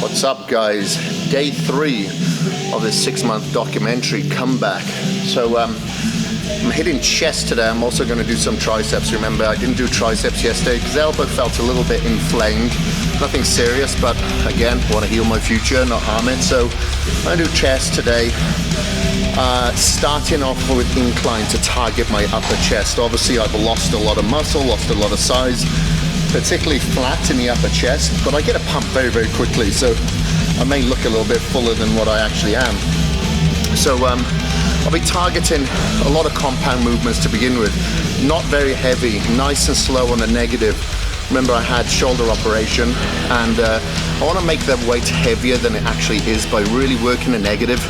What's up, guys? Day 3 of this 6-month documentary comeback. So I'm hitting chest today. I'm also going to do some triceps. Remember, I didn't do triceps yesterday because the elbow felt a little bit inflamed. Nothing serious, but again, want to heal my future, not harm it. So I'm going to do chest today. Starting off with incline to target my upper chest. Obviously, I've lost a lot of muscle, lost a lot of size, particularly flat in the upper chest, but I get a pump very, very quickly, so I may look a little bit fuller than what I actually am. So I'll be targeting a lot of compound movements to begin with, not very heavy, nice and slow on the negative. Remember, I had shoulder operation, and I want to make the weight heavier than it actually is by really working the negative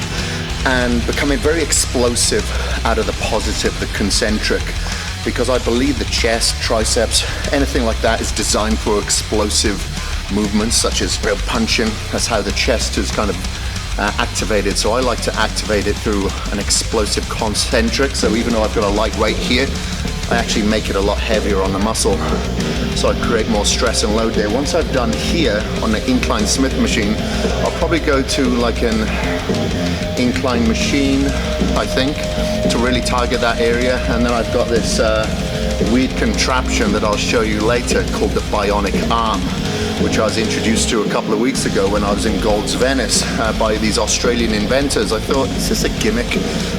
and becoming very explosive out of the positive, the concentric, because I believe the chest, triceps, anything like that is designed for explosive movements such as real punching. That's how the chest is kind of activated. So I like to activate it through an explosive concentric. So even though I've got a light weight here, I actually make it a lot heavier on the muscle, so I create more stress and load there. Once I've done here on the incline Smith machine, I'll probably go to like an incline machine, I think, to really target that area. And then I've got this weird contraption that I'll show you later called the Bionic arm, which I was introduced to a couple of weeks ago when I was in Gold's Venice by these Australian inventors. I thought, is this a gimmick?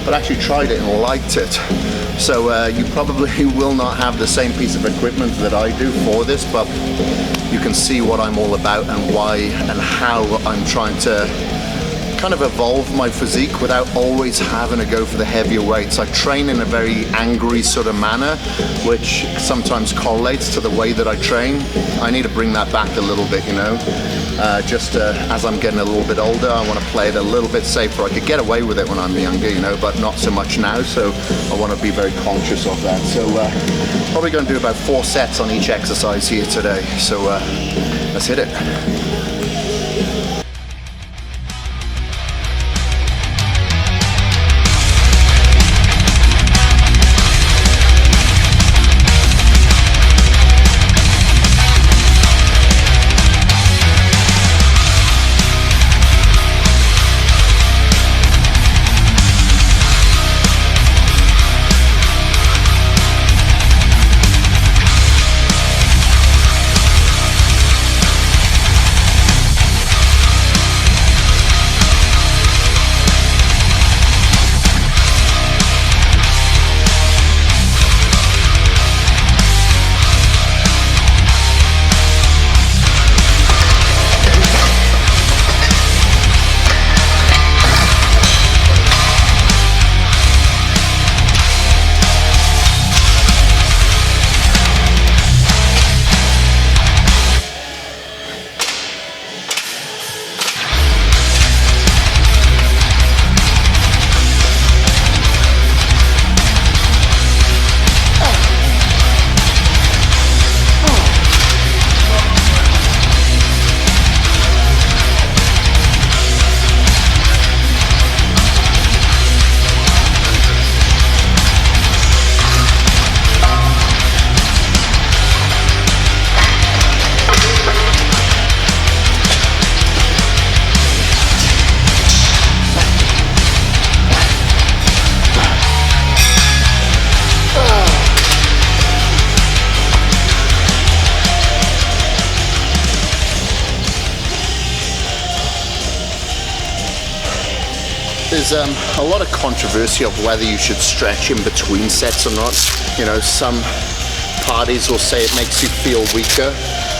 But I actually tried it and liked it. So you probably will not have the same piece of equipment that I do for this, but you can see what I'm all about and why and how I'm trying to kind of evolve my physique without always having to go for the heavier weights. I train in a very angry sort of manner, which sometimes correlates to the way that I train. I need to bring that back a little bit, you know. As I'm getting a little bit older, I want to play it a little bit safer. I could get away with it when I'm younger, you know, but not so much now, so I want to be very conscious of that. So probably going to do about 4 sets on each exercise here today. So let's hit it. There's a lot of controversy of whether you should stretch in between sets or not. You know, some parties will say it makes you feel weaker.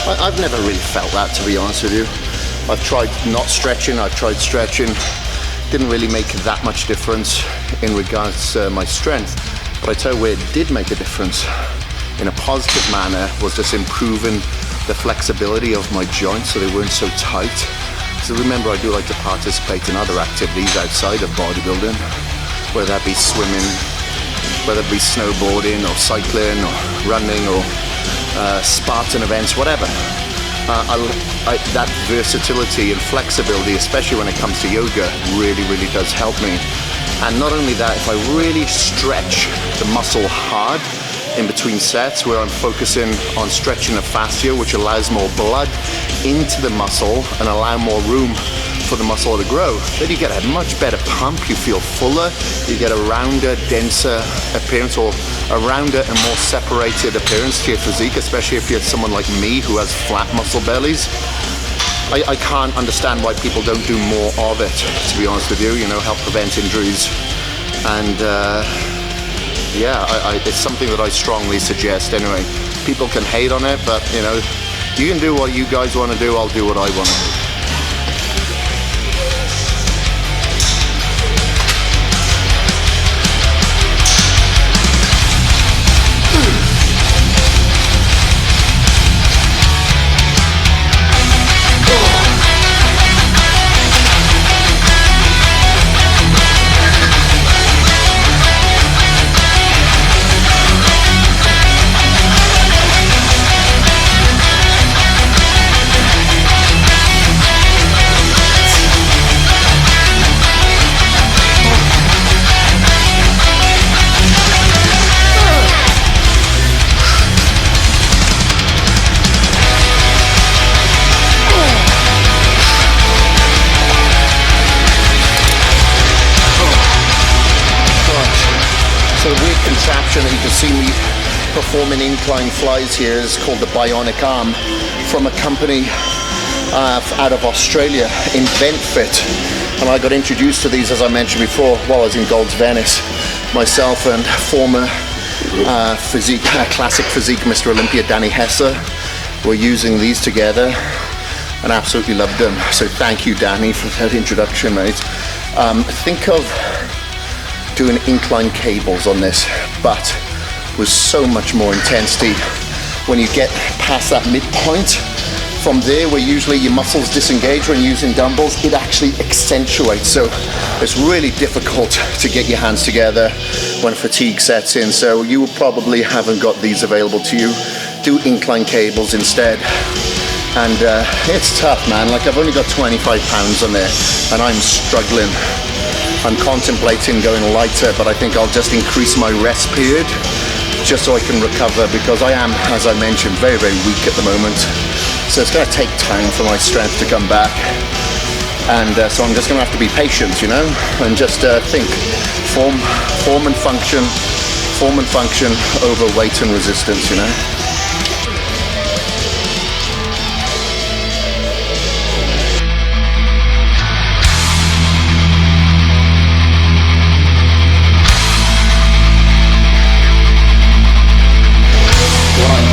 I've never really felt that, to be honest with you. I've tried not stretching, I've tried stretching. Didn't really make that much difference in regards to my strength. But I tell you where it did make a difference in a positive manner was just improving the flexibility of my joints so they weren't so tight. So remember, I do like to participate in other activities outside of bodybuilding, whether that be swimming, whether it be snowboarding or cycling or running or Spartan events, whatever. That versatility and flexibility, especially when it comes to yoga, really, really does help me. And not only that, if I really stretch the muscle hard, in between sets where I'm focusing on stretching the fascia, which allows more blood into the muscle and allow more room for the muscle to grow. Then you get a much better pump, you feel fuller, you get a rounder, denser appearance, or a rounder and more separated appearance to your physique, especially if you're someone like me who has flat muscle bellies. I can't understand why people don't do more of it, to be honest with you, help prevent injuries. And it's something that I strongly suggest anyway. People can hate on it, but you can do what you guys want to do, I'll do what I want to do. So the weird contraption that you can see me performing incline flies here is called the Bionic arm from a company out of Australia, InventFit. And I got introduced to these, as I mentioned before, while I was in Gold's Venice. Myself and former classic physique Mr. Olympia Danny Hesser were using these together and absolutely loved them. So thank you, Danny, for that introduction, mate. Think of doing incline cables on this, but with so much more intensity. When you get past that midpoint, from there where usually your muscles disengage when using dumbbells, it actually accentuates. So it's really difficult to get your hands together when fatigue sets in. So you probably haven't got these available to you. Do incline cables instead. And it's tough, man. Like, I've only got 25 pounds on there and I'm struggling. I'm contemplating going lighter, but I think I'll just increase my rest period just so I can recover, because I am, as I mentioned, very, very weak at the moment. So it's going to take time for my strength to come back. And so I'm just going to have to be patient, and just think form and function over weight and resistance,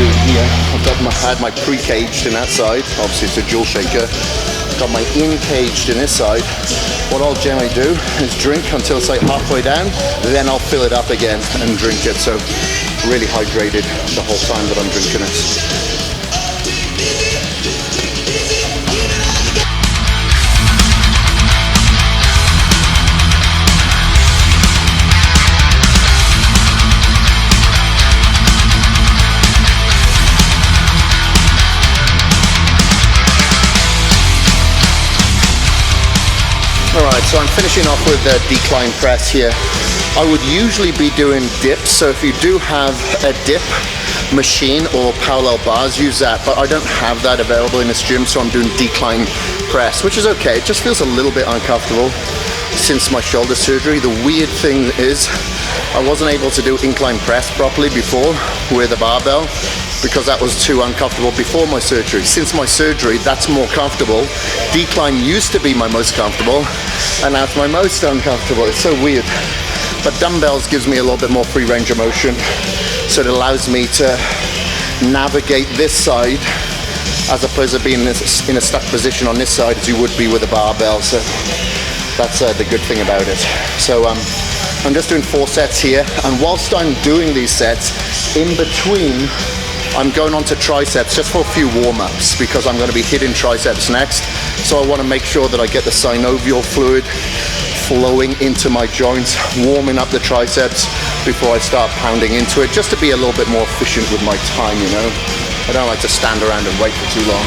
Here, I had my pre-caged in that side, obviously it's a dual shaker. Got my in-caged in this side. What I'll generally do is drink until it's like halfway down, then I'll fill it up again and drink it. So really hydrated the whole time that I'm drinking it. Alright, so I'm finishing off with a decline press here. I would usually be doing dips, so if you do have a dip machine or parallel bars, use that, but I don't have that available in this gym, so I'm doing decline press, which is okay. It just feels a little bit uncomfortable since my shoulder surgery. The weird thing is I wasn't able to do incline press properly before with a barbell, because that was too uncomfortable before my surgery. Since my surgery, that's more comfortable. Decline used to be my most comfortable, and now it's my most uncomfortable. It's so weird. But dumbbells gives me a little bit more free range of motion, so it allows me to navigate this side as opposed to being in a stuck position on this side as you would be with a barbell. So that's the good thing about it. So I'm just doing 4 sets here, and whilst I'm doing these sets, in between I'm going on to triceps just for a few warm-ups, because I'm going to be hitting triceps next. So I want to make sure that I get the synovial fluid flowing into my joints, warming up the triceps before I start pounding into it, just to be a little bit more efficient with my time, I don't like to stand around and wait for too long.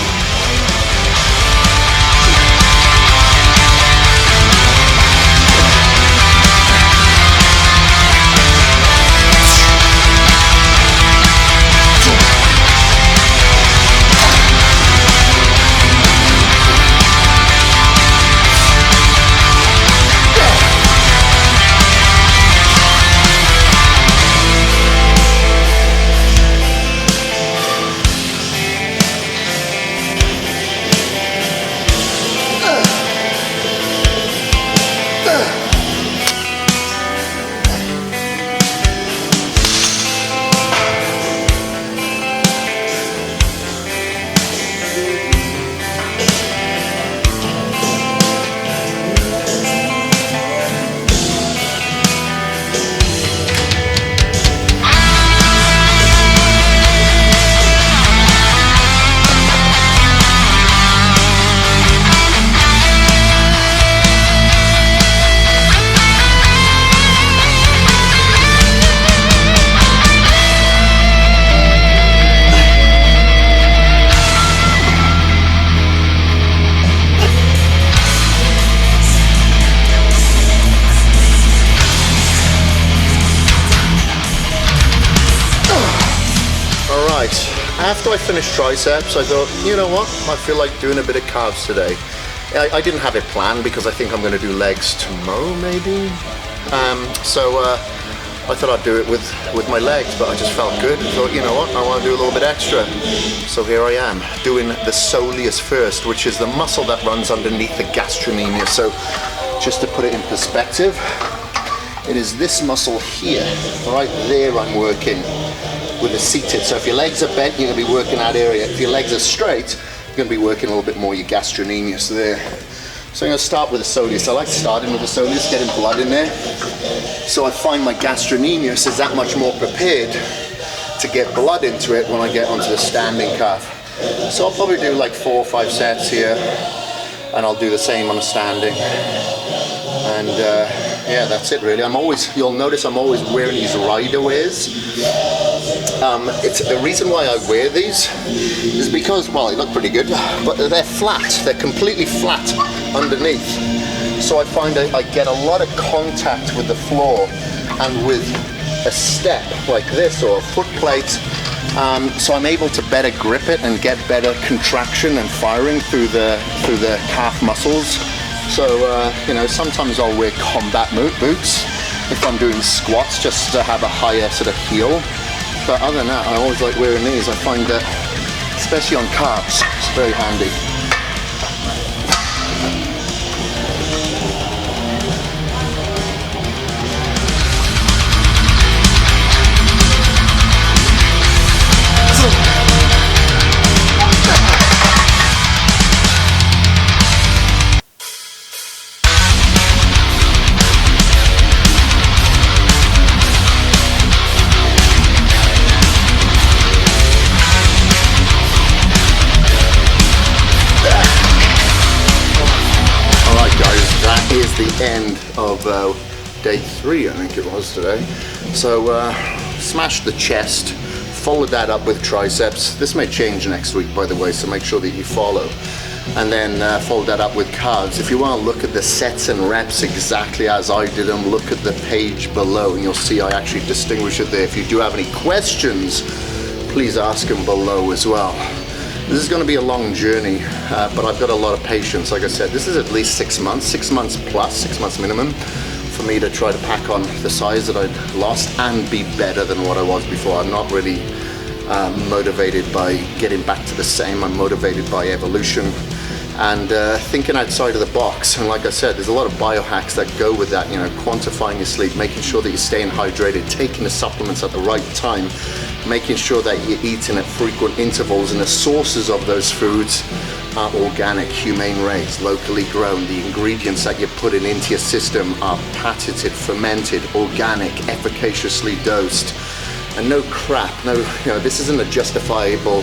after I finished triceps, I thought, you know what, I feel like doing a bit of calves today. I didn't have it planned because I think I'm going to do legs tomorrow maybe. So I thought I'd do it with my legs, but I just felt good and thought, you know what, I want to do a little bit extra. So here I am, doing the soleus first, which is the muscle that runs underneath the gastrocnemius. So just to put it in perspective, it is this muscle here, right there I'm working with the seated. So if your legs are bent, you're going to be working that area. If your legs are straight, you're going to be working a little bit more your gastrocnemius there. So I'm going to start with the soleus. I like starting with the soleus, getting blood in there. So I find my gastrocnemius is that much more prepared to get blood into it when I get onto the standing calf. So I'll probably do like 4 or 5 sets here, and I'll do the same on a standing. And yeah, that's it really. You'll notice I'm always wearing these rider wears. It's the reason why I wear these is because, well, they look pretty good, but they're flat. They're completely flat underneath. So I find I get a lot of contact with the floor and with a step like this or a foot plate. So I'm able to better grip it and get better contraction and firing through the calf muscles. So you know, sometimes I'll wear combat boots if I'm doing squats just to have a higher sort of heel. But other than that, I always like wearing these. I find that, especially on calves, it's very handy. Is the end of day 3, I think it was today. So smashed the chest, followed that up with triceps. This may change next week, by the way, so make sure that you follow. And then followed that up with calves. If you want to look at the sets and reps exactly as I did them, look at the page below and you'll see I actually distinguish it there. If you do have any questions, please ask them below as well. This is going to be a long journey, but I've got a lot of patience. Like I said, this is at least 6 months, 6 months plus, 6 months minimum, for me to try to pack on the size that I'd lost and be better than what I was before. I'm not really motivated by getting back to the same. I'm motivated by evolution and thinking outside of the box. And like I said, there's a lot of biohacks that go with that, you know, quantifying your sleep, making sure that you're staying hydrated, taking the supplements at the right time, making sure that you're eating at frequent intervals, and the sources of those foods are organic, humane raised, locally grown. The ingredients that you're putting into your system are patented, fermented, organic, efficaciously dosed, and no crap. No, you know, this isn't a justifiable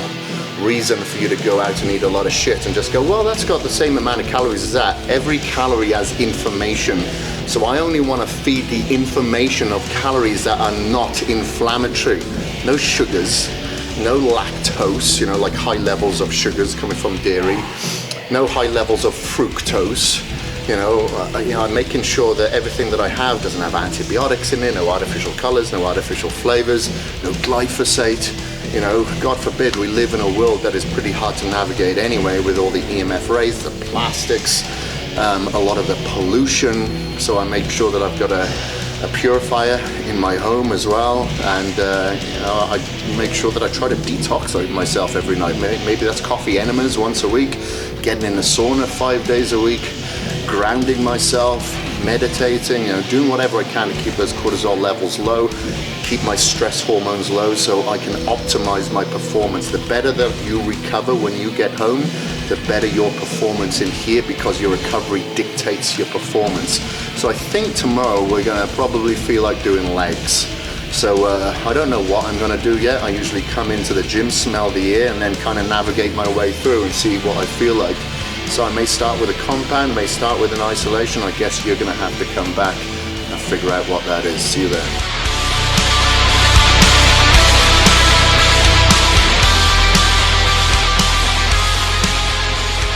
reason for you to go out and eat a lot of shit and just go, well, that's got the same amount of calories as that. Every calorie has information. So I only want to feed the information of calories that are not inflammatory. No sugars, no lactose, you know, like high levels of sugars coming from dairy, no high levels of fructose. You know, I'm making sure that everything that I have doesn't have antibiotics in it, no artificial colors, no artificial flavors, no glyphosate. You know, God forbid, we live in a world that is pretty hard to navigate anyway, with all the EMF rays, the plastics, a lot of the pollution. So I make sure that I've got a purifier in my home as well, and you know, I make sure that I try to detox myself every night. Maybe that's coffee enemas once a week, getting in the sauna 5 days a week, grounding myself, meditating, you know, doing whatever I can to keep those cortisol levels low, keep my stress hormones low, so I can optimize my performance. The better that you recover when you get home, the better your performance in here, because your recovery dictates your performance. So I think tomorrow we're gonna probably feel like doing legs. So I don't know what I'm gonna do yet. I usually come into the gym, smell the air, and then kind of navigate my way through and see what I feel like. So I may start with a compound, may start with an isolation. I guess you're gonna have to come back and figure out what that is. See you there.